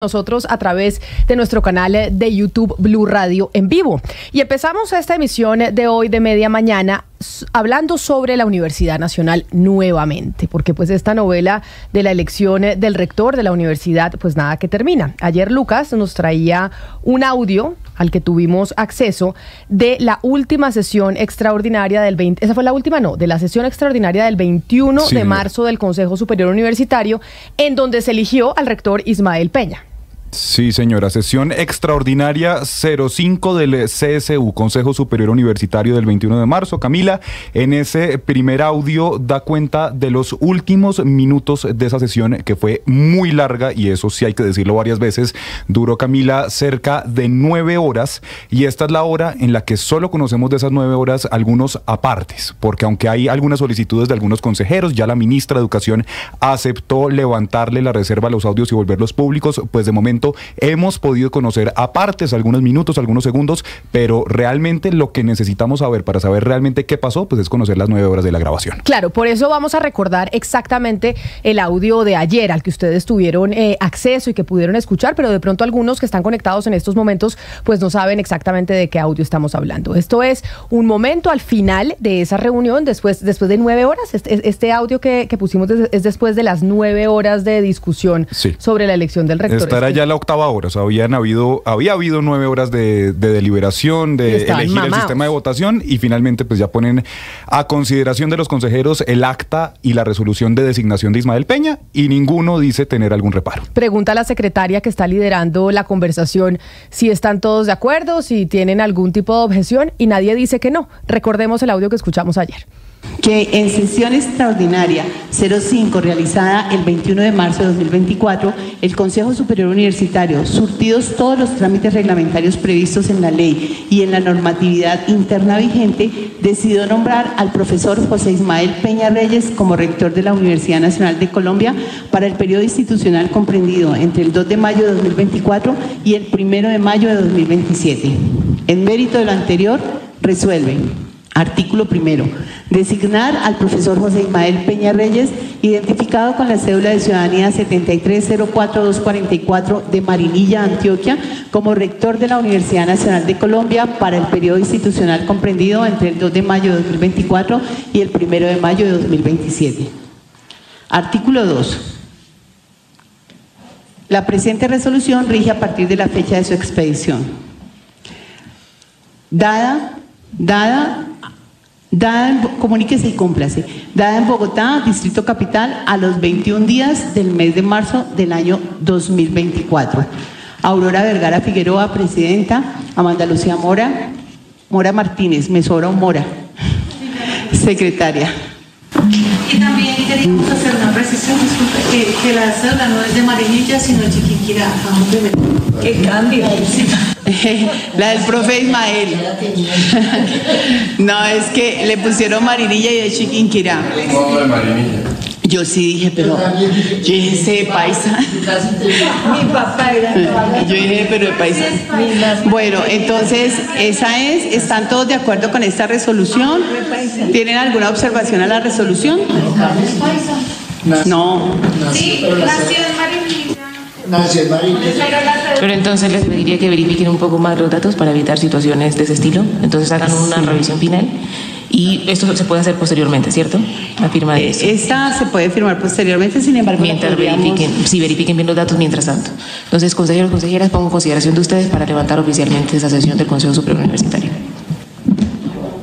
Nosotros a través de nuestro canal de YouTube Blue Radio en vivo. Y empezamos esta emisión de hoy de media mañana hablando sobre la Universidad Nacional nuevamente, porque pues esta novela de la elección del rector de la universidad pues nada que termina. Ayer Lucas nos traía un audio al que tuvimos acceso de la última sesión extraordinaria del 20, esa fue la última, no, de la sesión extraordinaria del 21 de marzo del Consejo Superior Universitario, en donde se eligió al rector Ismael Peña. Sí, señora, sesión extraordinaria 05 del CSU, Consejo Superior Universitario del 21 de marzo. Camila, en ese primer audio da cuenta de los últimos minutos de esa sesión, que fue muy larga, y eso sí hay que decirlo varias veces. Duró, Camila, cerca de 9 horas, y esta es la hora en la que solo conocemos de esas 9 horas algunos apartes, porque aunque hay algunas solicitudes de algunos consejeros, ya la ministra de Educación aceptó levantarle la reserva a los audios y volverlos públicos, pues de momento hemos podido conocer apartes, algunos minutos, algunos segundos, pero realmente lo que necesitamos saber para saber realmente qué pasó, pues es conocer las 9 horas de la grabación. Claro, por eso vamos a recordar exactamente el audio de ayer al que ustedes tuvieron acceso y que pudieron escuchar, pero de pronto algunos que están conectados en estos momentos pues no saben exactamente de qué audio estamos hablando. Esto es un momento al final de esa reunión, después de 9 horas. Este audio que pusimos es después de las 9 horas de discusión sobre la elección del rector. Estará ya la octava hora, o sea, había habido 9 horas de deliberación, de elegir el sistema de votación, y finalmente pues ya ponen a consideración de los consejeros el acta y la resolución de designación de Ismael Peña, y ninguno dice tener algún reparo. Pregunta a la secretaria que está liderando la conversación si están todos de acuerdo, si tienen algún tipo de objeción, y nadie dice que no. Recordemos el audio que escuchamos ayer. Que en sesión extraordinaria 05 realizada el 21 de marzo de 2024, el Consejo Superior Universitario, surtidos todos los trámites reglamentarios previstos en la ley y en la normatividad interna vigente, decidió nombrar al profesor José Ismael Peña Reyes como rector de la Universidad Nacional de Colombia para el periodo institucional comprendido entre el 2 de mayo de 2024 y el 1 de mayo de 2027. En mérito de lo anterior, resuelven: artículo primero, designar al profesor José Ismael Peña Reyes, identificado con la cédula de ciudadanía 7304244 de Marinilla, Antioquia, como rector de la Universidad Nacional de Colombia para el periodo institucional comprendido entre el 2 de mayo de 2024 y el 1 de mayo de 2027. Artículo 2. La presente resolución rige a partir de la fecha de su expedición. Comuníquese y cúmplase. Dada en Bogotá, Distrito Capital, a los 21 días del mes de marzo del año 2024. Aurora Vergara Figueroa, presidenta. Amanda Lucía Mora Martínez, me sobra un Mora, secretaria. Y también queríamos hacer una precisión, disculpe, que la cédula no es de Marinilla, sino de Chiquinquirá. ¿Qué cambio? La del profe Ismael. No, es que le pusieron Marinilla y de Chiquinquirá. No, de Marinilla. Yo sí dije, pero yo dije, ese de paisa. Mi papá era. Yo dije, pero de paisa. Bueno, entonces, esa es. ¿Están todos de acuerdo con esta resolución? ¿Tienen alguna observación a la resolución? No. Sí, nació en Marinilla. Pero entonces les pediría que verifiquen un poco más los datos para evitar situaciones de ese estilo. Entonces hagan una revisión final. Y esto se puede hacer posteriormente, ¿cierto? La firma de eso. Esta se puede firmar posteriormente, sin embargo, mientras verifiquen bien los datos mientras tanto. Entonces, consejeros, consejeras, pongo en consideración de ustedes para levantar oficialmente esa sesión del Consejo Superior Universitario.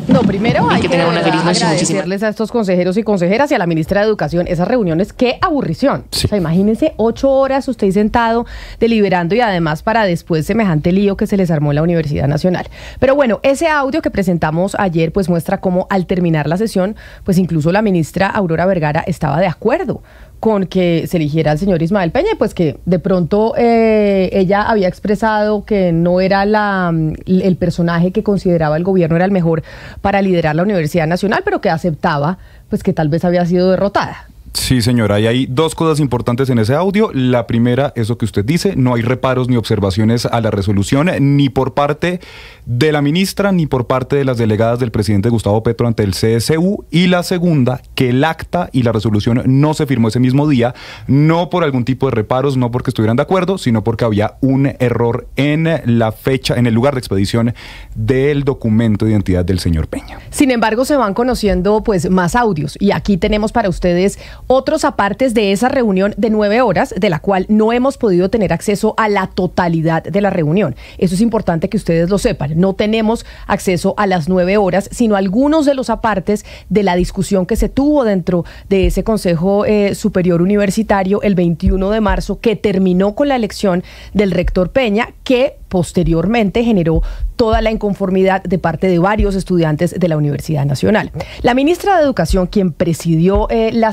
No, primero hay que tener una feliz noche. Agradecerles a estos consejeros y consejeras y a la ministra de Educación esas reuniones. ¡Qué aburrición! Sí. O sea, imagínense 8 horas usted sentado deliberando, y además para después semejante lío que se les armó en la Universidad Nacional. Pero bueno, ese audio que presentamos ayer pues muestra cómo al terminar la sesión, pues incluso la ministra Aurora Vergara estaba de acuerdo con que se eligiera al señor Ismael Peña, pues que de pronto ella había expresado que no era el personaje que consideraba el gobierno era el mejor para liderar la Universidad Nacional, pero que aceptaba pues que tal vez había sido derrotada. Sí, señora, y hay dos cosas importantes en ese audio. La primera, eso que usted dice, no hay reparos ni observaciones a la resolución, ni por parte de la ministra, ni por parte de las delegadas del presidente Gustavo Petro ante el CSU. Y la segunda, que el acta y la resolución no se firmó ese mismo día, no por algún tipo de reparos, no porque estuvieran de acuerdo, sino porque había un error en la fecha, en el lugar de expedición del documento de identidad del señor Peña. Sin embargo, se van conociendo pues más audios, y aquí tenemos para ustedes otros apartes de esa reunión de 9 horas, de la cual no hemos podido tener acceso a la totalidad de la reunión. Eso es importante que ustedes lo sepan. No tenemos acceso a las 9 horas, sino a algunos de los apartes de la discusión que se tuvo dentro de ese Consejo Superior Universitario el 21 de marzo, que terminó con la elección del rector Peña, que posteriormente generó toda la inconformidad de parte de varios estudiantes de la Universidad Nacional. La ministra de Educación, quien presidió esa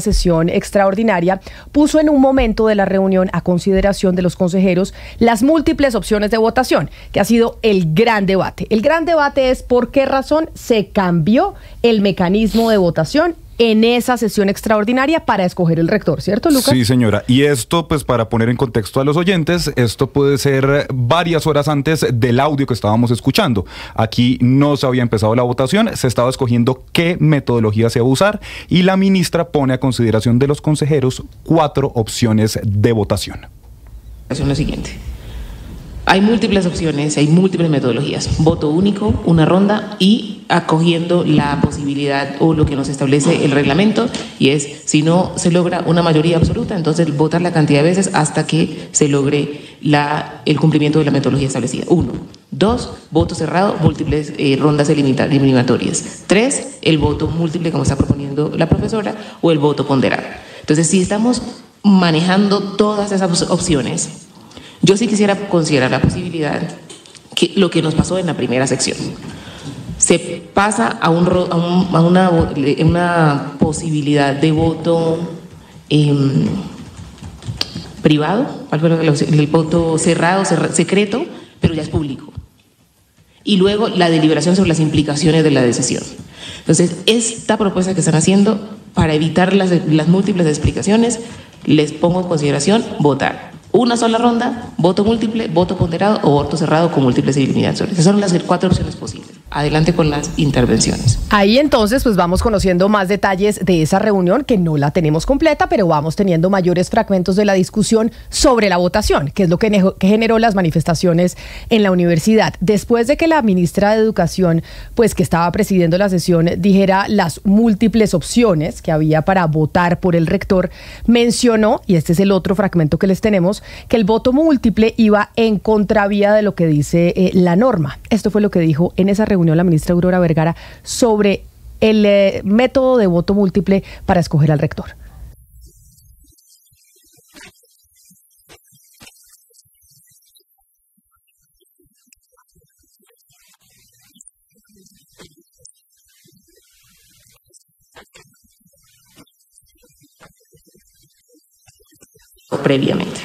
sesión extraordinaria, puso en un momento de la reunión a consideración de los consejeros las múltiples opciones de votación, que ha sido el gran debate. El gran debate es por qué razón se cambió el mecanismo de votación en esa sesión extraordinaria para escoger el rector, ¿cierto, Lucas? Sí, señora. Y esto, pues para poner en contexto a los oyentes, esto puede ser varias horas antes del audio que estábamos escuchando. Aquí no se había empezado la votación, se estaba escogiendo qué metodología se iba a usar, y la ministra pone a consideración de los consejeros 4 opciones de votación. Es lo siguiente. Hay múltiples opciones, hay múltiples metodologías. Voto único, una ronda, y acogiendo la posibilidad o lo que nos establece el reglamento, y es, si no se logra una mayoría absoluta, entonces votar la cantidad de veces hasta que se logre el cumplimiento de la metodología establecida. 1. 2, voto cerrado, múltiples rondas eliminatorias. 3, el voto múltiple, como está proponiendo la profesora, o el voto ponderado. Entonces, si estamos manejando todas esas opciones, yo sí quisiera considerar la posibilidad que lo que nos pasó en la primera sección. Se pasa a una posibilidad de voto privado, el voto cerrado, secreto, pero ya es público. Y luego la deliberación sobre las implicaciones de la decisión. Entonces, esta propuesta que están haciendo, para evitar las múltiples explicaciones, les pongo en consideración votar una sola ronda, voto múltiple, voto ponderado o voto cerrado con múltiples eliminatorias. Esas son las 4 opciones posibles. Adelante con las intervenciones. Ahí entonces pues vamos conociendo más detalles de esa reunión, que no la tenemos completa, pero vamos teniendo mayores fragmentos de la discusión sobre la votación, que es lo que generó las manifestaciones en la universidad. Después de que la ministra de Educación, pues que estaba presidiendo la sesión, dijera las múltiples opciones que había para votar por el rector, mencionó, y este es el otro fragmento que les tenemos, que el voto múltiple iba en contravía de lo que dice la norma. Esto fue lo que dijo en esa reunión la ministra Aurora Vergara sobre el método de voto múltiple para escoger al rector. Previamente.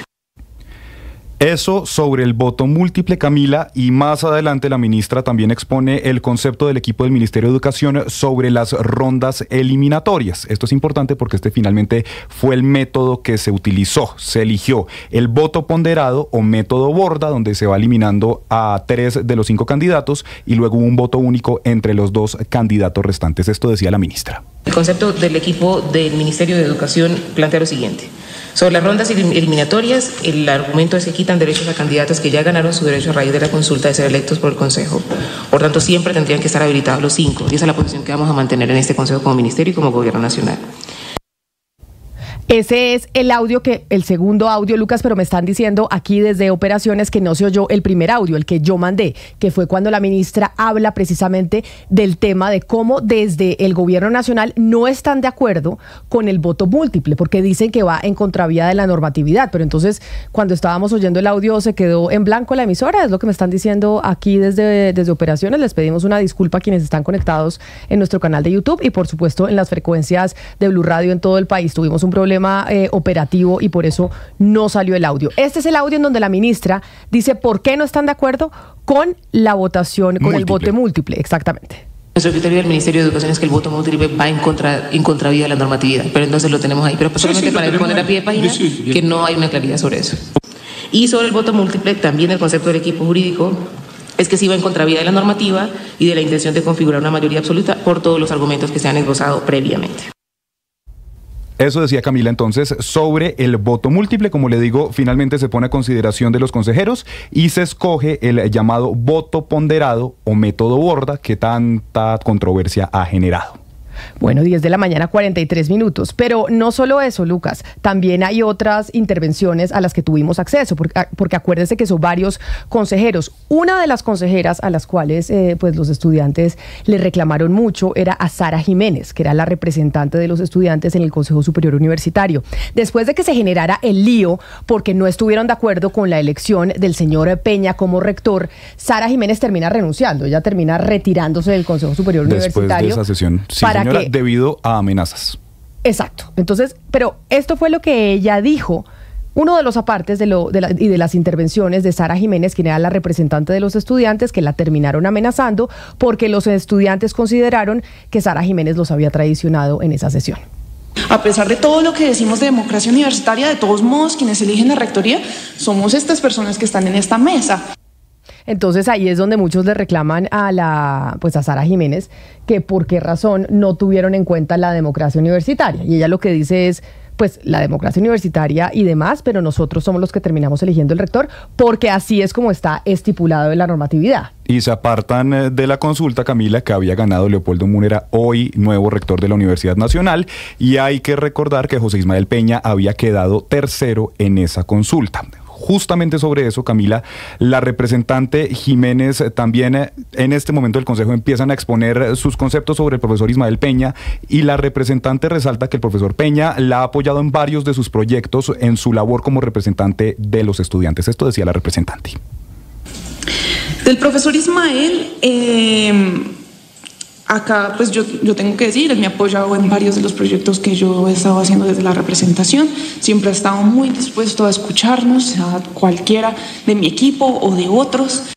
Eso sobre el voto múltiple, Camila, y más adelante la ministra también expone el concepto del equipo del Ministerio de Educación sobre las rondas eliminatorias. Esto es importante porque este finalmente fue el método que se utilizó. Se eligió el voto ponderado o método borda, donde se va eliminando a 3 de los 5 candidatos, y luego un voto único entre los 2 candidatos restantes. Esto decía la ministra. El concepto del equipo del Ministerio de Educación plantea lo siguiente. Sobre las rondas eliminatorias, el argumento es que quitan derechos a candidatos que ya ganaron su derecho a raíz de la consulta de ser electos por el Consejo. Por tanto, siempre tendrían que estar habilitados los 5. Y esa es la posición que vamos a mantener en este Consejo como Ministerio y como Gobierno Nacional. Ese es el segundo audio, Lucas, pero me están diciendo aquí desde Operaciones que no se oyó el primer audio, el que yo mandé, que fue cuando la ministra habla precisamente del tema de cómo desde el Gobierno Nacional no están de acuerdo con el voto múltiple, porque dicen que va en contravía de la normatividad. Pero entonces, cuando estábamos oyendo el audio, se quedó en blanco la emisora, es lo que me están diciendo aquí desde Operaciones. Les pedimos una disculpa a quienes están conectados en nuestro canal de YouTube y, por supuesto, en las frecuencias de Blue Radio en todo el país. Tuvimos un problema operativo y por eso no salió el audio. Este es el audio en donde la ministra dice por qué no están de acuerdo con la votación, con el voto múltiple. Exactamente. Nuestro criterio del Ministerio de Educación es que el voto múltiple va en contravía de la normatividad, pero entonces lo tenemos ahí. Pero solamente para poner a pie de página que no hay una claridad sobre eso. Y sobre el voto múltiple, también el concepto del equipo jurídico es que sí va en contravía de la normativa y de la intención de configurar una mayoría absoluta por todos los argumentos que se han esbozado previamente. Eso decía Camila entonces sobre el voto múltiple. Como le digo, finalmente se pone a consideración de los consejeros y se escoge el llamado voto ponderado o método Borda, que tanta controversia ha generado. Bueno, 10 de la mañana, 43 minutos. Pero no solo eso, Lucas, también hay otras intervenciones a las que tuvimos acceso, porque acuérdense que son varios consejeros. Una de las consejeras a las cuales pues los estudiantes le reclamaron mucho era a Sara Jiménez, que era la representante de los estudiantes en el Consejo Superior Universitario. Después de que se generara el lío porque no estuvieron de acuerdo con la elección del señor Peña como rector, Sara Jiménez termina renunciando. Ella termina retirándose del Consejo Superior Universitario. Después de esa sesión, sí, señora, debido a amenazas. Exacto. Entonces, pero esto fue lo que ella dijo. Uno de los apartes de las intervenciones de Sara Jiménez, quien era la representante de los estudiantes, que la terminaron amenazando porque los estudiantes consideraron que Sara Jiménez los había traicionado en esa sesión. A pesar de todo lo que decimos de democracia universitaria, de todos modos, quienes eligen la rectoría somos estas personas que están en esta mesa. Entonces ahí es donde muchos le reclaman a Sara Jiménez que por qué razón no tuvieron en cuenta la democracia universitaria. Y ella lo que dice es, pues la democracia universitaria y demás, pero nosotros somos los que terminamos eligiendo el rector porque así es como está estipulado en la normatividad. Y se apartan de la consulta, Camila, que había ganado Leopoldo Múnera, hoy nuevo rector de la Universidad Nacional, y hay que recordar que José Ismael Peña había quedado tercero en esa consulta. Justamente sobre eso, Camila, la representante Jiménez también en este momento del Consejo empiezan a exponer sus conceptos sobre el profesor Ismael Peña, y la representante resalta que el profesor Peña la ha apoyado en varios de sus proyectos en su labor como representante de los estudiantes. Esto decía la representante. Del profesor Ismael, acá pues yo tengo que decir, él me ha apoyado en varios de los proyectos que yo he estado haciendo desde la representación. Siempre ha estado muy dispuesto a escucharnos, a cualquiera de mi equipo o de otros.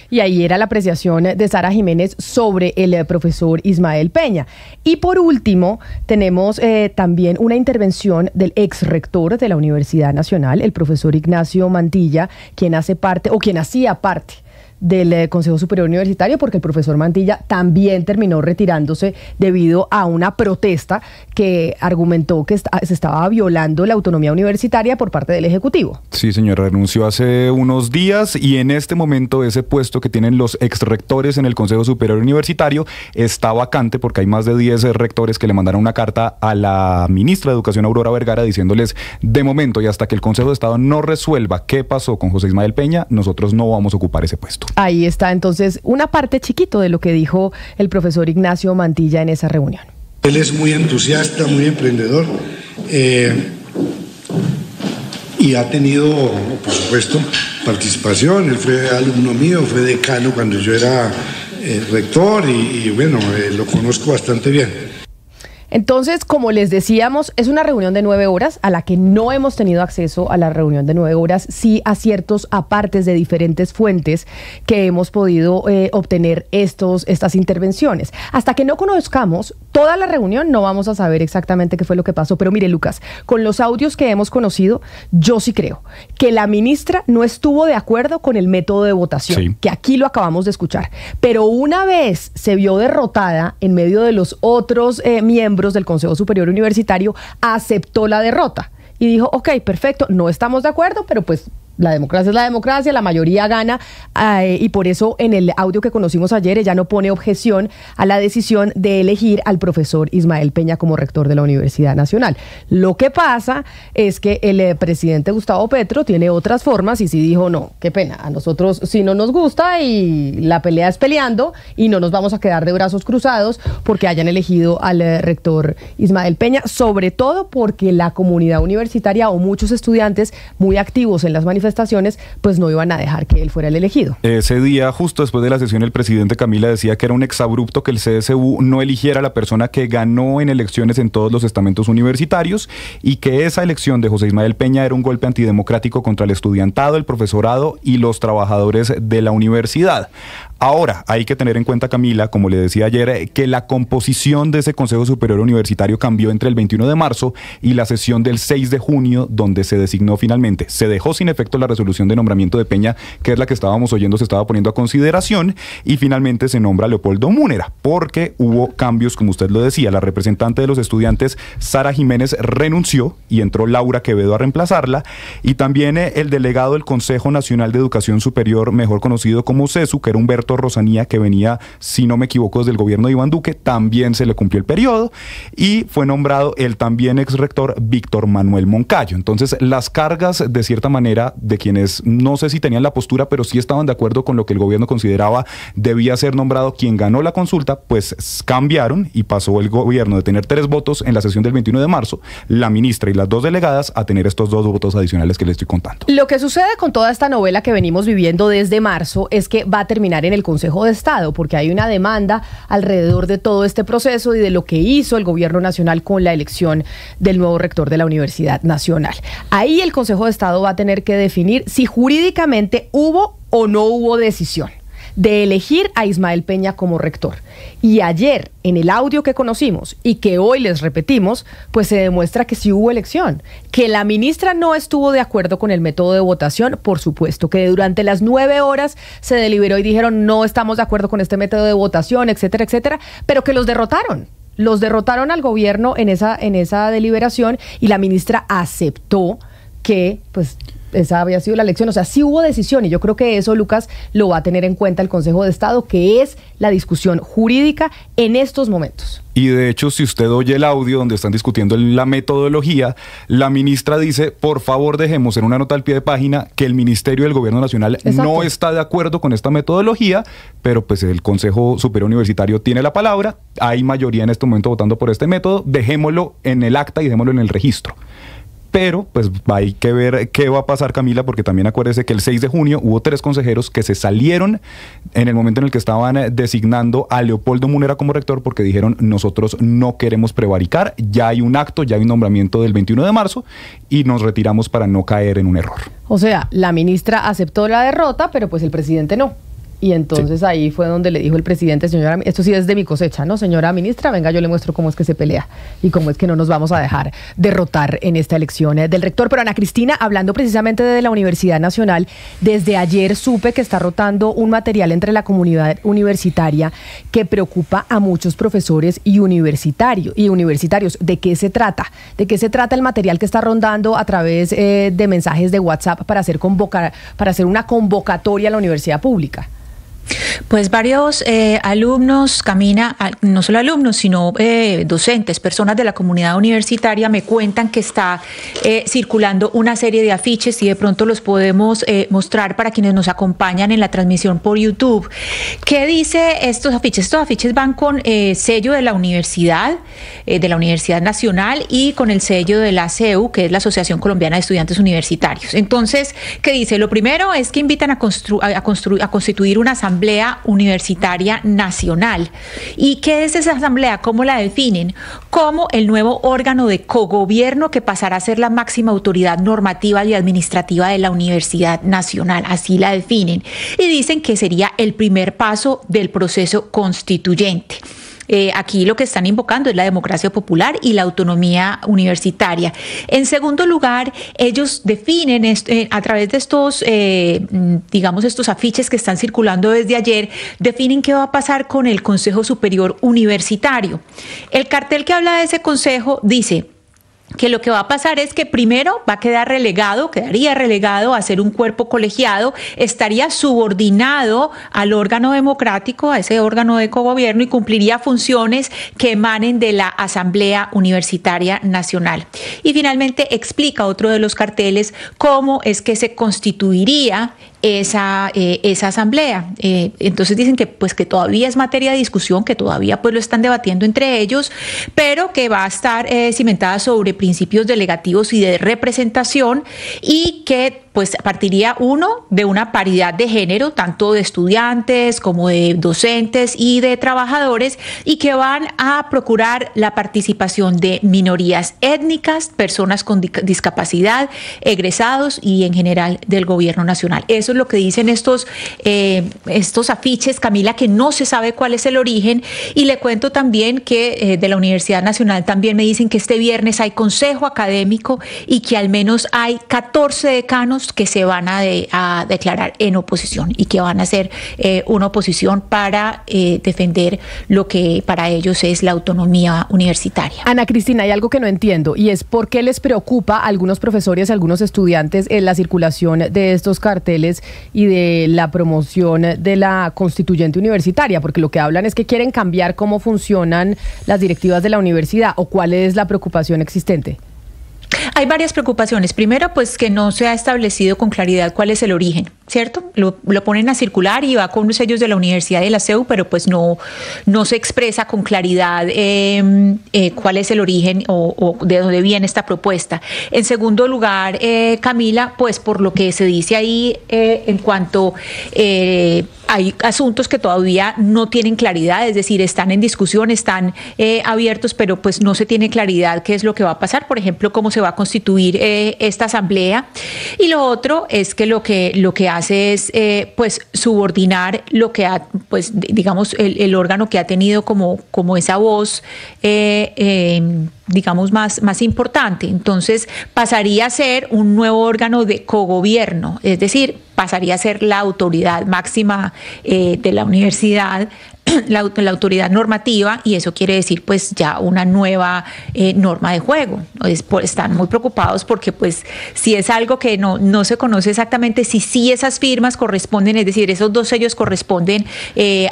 Y ahí era la apreciación de Sara Jiménez sobre el profesor Ismael Peña. Y por último, tenemos también una intervención del ex rector de la Universidad Nacional, el profesor Ignacio Mantilla, quien hacía parte del Consejo Superior Universitario, porque el profesor Mantilla también terminó retirándose debido a una protesta que argumentó que se estaba violando la autonomía universitaria por parte del Ejecutivo. Sí, señora, renunció hace unos días y en este momento ese puesto que tienen los exrectores en el Consejo Superior Universitario está vacante porque hay más de 10 rectores que le mandaron una carta a la ministra de Educación, Aurora Vergara, diciéndoles de momento y hasta que el Consejo de Estado no resuelva qué pasó con José Ismael Peña, nosotros no vamos a ocupar ese puesto. Ahí está entonces una parte chiquito de lo que dijo el profesor Ignacio Mantilla en esa reunión. Él es muy entusiasta, muy emprendedor y ha tenido, por supuesto, participación. Él fue alumno mío, fue decano cuando yo era rector y bueno, lo conozco bastante bien. Entonces, como les decíamos, es una reunión de 9 horas a la que no hemos tenido acceso a la reunión de 9 horas, sí a ciertos apartes de diferentes fuentes que hemos podido obtener estas intervenciones. Hasta que no conozcamos toda la reunión, no vamos a saber exactamente qué fue lo que pasó. Pero mire, Lucas, con los audios que hemos conocido, yo sí creo que la ministra no estuvo de acuerdo con el método de votación, sí, que aquí lo acabamos de escuchar. Pero una vez se vio derrotada en medio de los otros miembros del Consejo Superior Universitario, aceptó la derrota y dijo, ok, perfecto, no estamos de acuerdo, pero pues la democracia es la democracia, la mayoría gana, y por eso en el audio que conocimos ayer ella no pone objeción a la decisión de elegir al profesor Ismael Peña como rector de la Universidad Nacional. Lo que pasa es que el presidente Gustavo Petro tiene otras formas y sí dijo, no, qué pena, a nosotros sí no nos gusta y la pelea es peleando y no nos vamos a quedar de brazos cruzados porque hayan elegido al rector Ismael Peña, sobre todo porque la comunidad universitaria o muchos estudiantes muy activos en las manifestaciones pues no iban a dejar que él fuera el elegido. Ese día, justo después de la sesión, el presidente Camila decía que era un exabrupto que el CSU no eligiera a la persona que ganó en elecciones en todos los estamentos universitarios y que esa elección de José Ismael Peña era un golpe antidemocrático contra el estudiantado, el profesorado y los trabajadores de la universidad. Ahora, hay que tener en cuenta, Camila, como le decía ayer, que la composición de ese Consejo Superior Universitario cambió entre el 21 de marzo y la sesión del 6 de junio, donde se designó finalmente. Se dejó sin efecto la resolución de nombramiento de Peña, que es la que estábamos oyendo, se estaba poniendo a consideración, y finalmente se nombra a Leopoldo Múnera, porque hubo cambios, como usted lo decía. La representante de los estudiantes, Sara Jiménez, renunció y entró Laura Quevedo a reemplazarla, y también el delegado del Consejo Nacional de Educación Superior, mejor conocido como CESU, que era Humberto Rosanía, que venía, si no me equivoco, desde el gobierno de Iván Duque, también se le cumplió el periodo y fue nombrado el también ex rector Víctor Manuel Moncayo. Entonces, las cargas, de cierta manera, de quienes no sé si tenían la postura, pero sí estaban de acuerdo con lo que el gobierno consideraba debía ser nombrado quien ganó la consulta, pues cambiaron y pasó el gobierno de tener 3 votos en la sesión del 21 de marzo, la ministra y las 2 delegadas, a tener estos 2 votos adicionales que le estoy contando. Lo que sucede con toda esta novela que venimos viviendo desde marzo es que va a terminar en el Consejo de Estado, porque hay una demanda alrededor de todo este proceso y de lo que hizo el gobierno nacional con la elección del nuevo rector de la Universidad Nacional. Ahí el Consejo de Estado va a tener que definir si jurídicamente hubo o no hubo decisión de elegir a Ismael Peña como rector. Y ayer, en el audio que conocimos y que hoy les repetimos, pues se demuestra que sí hubo elección, que la ministra no estuvo de acuerdo con el método de votación, por supuesto, que durante las 9 horas se deliberó y dijeron no estamos de acuerdo con este método de votación, etcétera, etcétera, pero que los derrotaron. Los derrotaron al gobierno en esa deliberación y la ministra aceptó que pues esa había sido la elección. O sea, sí hubo decisión y yo creo que eso, Lucas, lo va a tener en cuenta el Consejo de Estado, que es la discusión jurídica en estos momentos. Y de hecho, si usted oye el audio donde están discutiendo la metodología, la ministra dice, por favor dejemos en una nota al pie de página que el Ministerio del Gobierno Nacional no está de acuerdo con esta metodología, pero pues el Consejo Superior Universitario tiene la palabra, hay mayoría en este momento votando por este método, dejémoslo en el acta y dejémoslo en el registro. Pero pues hay que ver qué va a pasar, Camila, porque también acuérdese que el 6 de junio hubo 3 consejeros que se salieron en el momento en el que estaban designando a Leopoldo Múnera como rector, porque dijeron nosotros no queremos prevaricar, ya hay un acto, ya hay un nombramiento del 21 de marzo y nos retiramos para no caer en un error. O sea, la ministra aceptó la derrota, pero pues el presidente no. Y entonces ahí fue donde le dijo el presidente, señora, esto sí es de mi cosecha, ¿no? Señora ministra, venga, yo le muestro cómo es que se pelea y cómo es que no nos vamos a dejar derrotar en esta elección del rector. Pero Ana Cristina, hablando precisamente de la Universidad Nacional, desde ayer supe que está rotando un material entre la comunidad universitaria que preocupa a muchos profesores y universitarios. ¿De qué se trata? ¿De qué se trata el material que está rondando a través de mensajes de WhatsApp para hacer una convocatoria a la universidad pública? Pues varios alumnos, Camina, no solo alumnos, sino docentes, personas de la comunidad universitaria me cuentan que está circulando una serie de afiches y de pronto los podemos mostrar para quienes nos acompañan en la transmisión por YouTube. ¿Qué dice estos afiches? Estos afiches van con sello de la Universidad Nacional y con el sello de la ASEU, que es la Asociación Colombiana de Estudiantes Universitarios. Entonces, ¿qué dice? Lo primero es que invitan a constituir una asamblea universitaria nacional. ¿Y qué es esa asamblea? ¿Cómo la definen? Como el nuevo órgano de cogobierno que pasará a ser la máxima autoridad normativa y administrativa de la Universidad Nacional. Así la definen. Y dicen que sería el primer paso del proceso constituyente. Aquí lo que están invocando es la democracia popular y la autonomía universitaria. En segundo lugar, ellos definen a través de estos, estos afiches que están circulando desde ayer, definen qué va a pasar con el Consejo Superior Universitario. El cartel que habla de ese consejo dice que lo que va a pasar es que primero quedaría relegado a ser un cuerpo colegiado, estaría subordinado al órgano democrático, a ese órgano de cogobierno, y cumpliría funciones que emanen de la Asamblea Universitaria Nacional. Y finalmente explica otro de los carteles cómo es que se constituiría esa asamblea. Entonces dicen que todavía es materia de discusión, que todavía lo están debatiendo entre ellos, pero que va a estar cimentada sobre principios delegativos y de representación, y que pues partiría de una paridad de género, tanto de estudiantes como de docentes y de trabajadores, y que van a procurar la participación de minorías étnicas, personas con discapacidad, egresados y en general del gobierno nacional. Eso es lo que dicen estos afiches, Camila, que no se sabe cuál es el origen. Y le cuento también que de la Universidad Nacional también me dicen que este viernes hay consejo académico y que al menos hay 14 decanos que se van a declarar en oposición y que van a hacer una oposición para defender lo que para ellos es la autonomía universitaria. Ana Cristina, hay algo que no entiendo, y es por qué les preocupa a algunos profesores, a algunos estudiantes la circulación de estos carteles y de la promoción de la constituyente universitaria, porque lo que hablan es que quieren cambiar cómo funcionan las directivas de la universidad. ¿O cuál es la preocupación existente? Hay varias preocupaciones. Primero, pues que no se ha establecido con claridad cuál es el origen, ¿cierto? Lo ponen a circular y va con los sellos de la Universidad y de la CEU, pero pues no se expresa con claridad cuál es el origen o de dónde viene esta propuesta. En segundo lugar, Camila, pues por lo que se dice ahí en cuanto hay asuntos que todavía no tienen claridad, es decir, están en discusión, están abiertos, pero pues no se tiene claridad qué es lo que va a pasar, por ejemplo, cómo se va a constituir esta asamblea. Y lo otro es que lo que hace es pues subordinar lo que ha, pues digamos, el órgano que ha tenido como esa voz digamos más importante. Entonces pasaría a ser un nuevo órgano de cogobierno, es decir, pasaría a ser la autoridad máxima de la universidad, la autoridad normativa, y eso quiere decir pues ya una nueva norma de juego. Están muy preocupados porque pues si es algo que no se conoce exactamente si esas firmas corresponden, es decir, esos dos sellos corresponden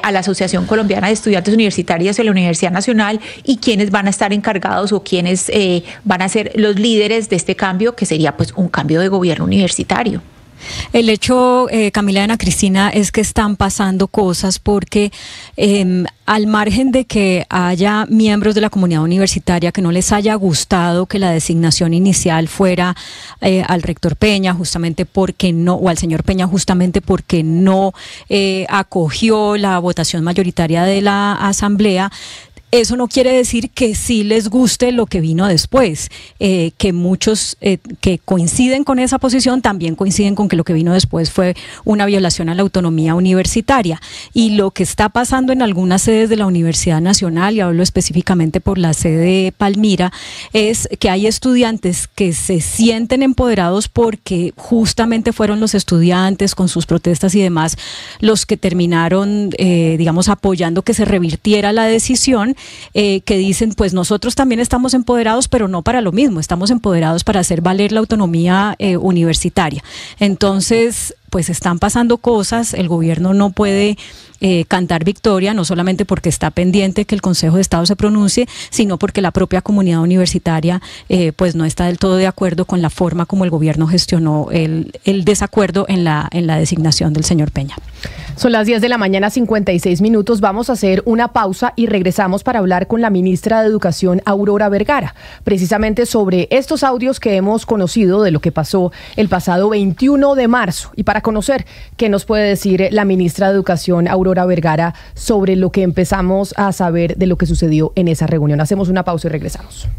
a la Asociación Colombiana de Estudiantes Universitarios de la Universidad Nacional, y quiénes van a estar encargados o quiénes van a ser los líderes de este cambio, que sería pues un cambio de gobierno universitario. El hecho, Camila y Ana Cristina, es que están pasando cosas porque al margen de que haya miembros de la comunidad universitaria que no les haya gustado que la designación inicial fuera al rector Peña, justamente porque no, o al señor Peña, justamente porque no acogió la votación mayoritaria de la asamblea, eso no quiere decir que sí les guste lo que vino después, que muchos que coinciden con esa posición también coinciden con que lo que vino después fue una violación a la autonomía universitaria. Y lo que está pasando en algunas sedes de la Universidad Nacional, y hablo específicamente por la sede Palmira, es que hay estudiantes que se sienten empoderados porque justamente fueron los estudiantes con sus protestas y demás los que terminaron, digamos, apoyando que se revirtiera la decisión. Que dicen, pues nosotros también estamos empoderados, pero no para lo mismo, estamos empoderados para hacer valer la autonomía universitaria. Entonces, pues están pasando cosas, el gobierno no puede cantar victoria, no solamente porque está pendiente que el Consejo de Estado se pronuncie, sino porque la propia comunidad universitaria pues no está del todo de acuerdo con la forma como el gobierno gestionó el desacuerdo en la designación del señor Peña. Son las 10 de la mañana, 56 minutos. Vamos a hacer una pausa y regresamos para hablar con la ministra de Educación, Aurora Vergara, precisamente sobre estos audios que hemos conocido de lo que pasó el pasado 21 de marzo. Y para conocer qué nos puede decir la ministra de Educación, Aurora Vergara, sobre lo que empezamos a saber de lo que sucedió en esa reunión. Hacemos una pausa y regresamos.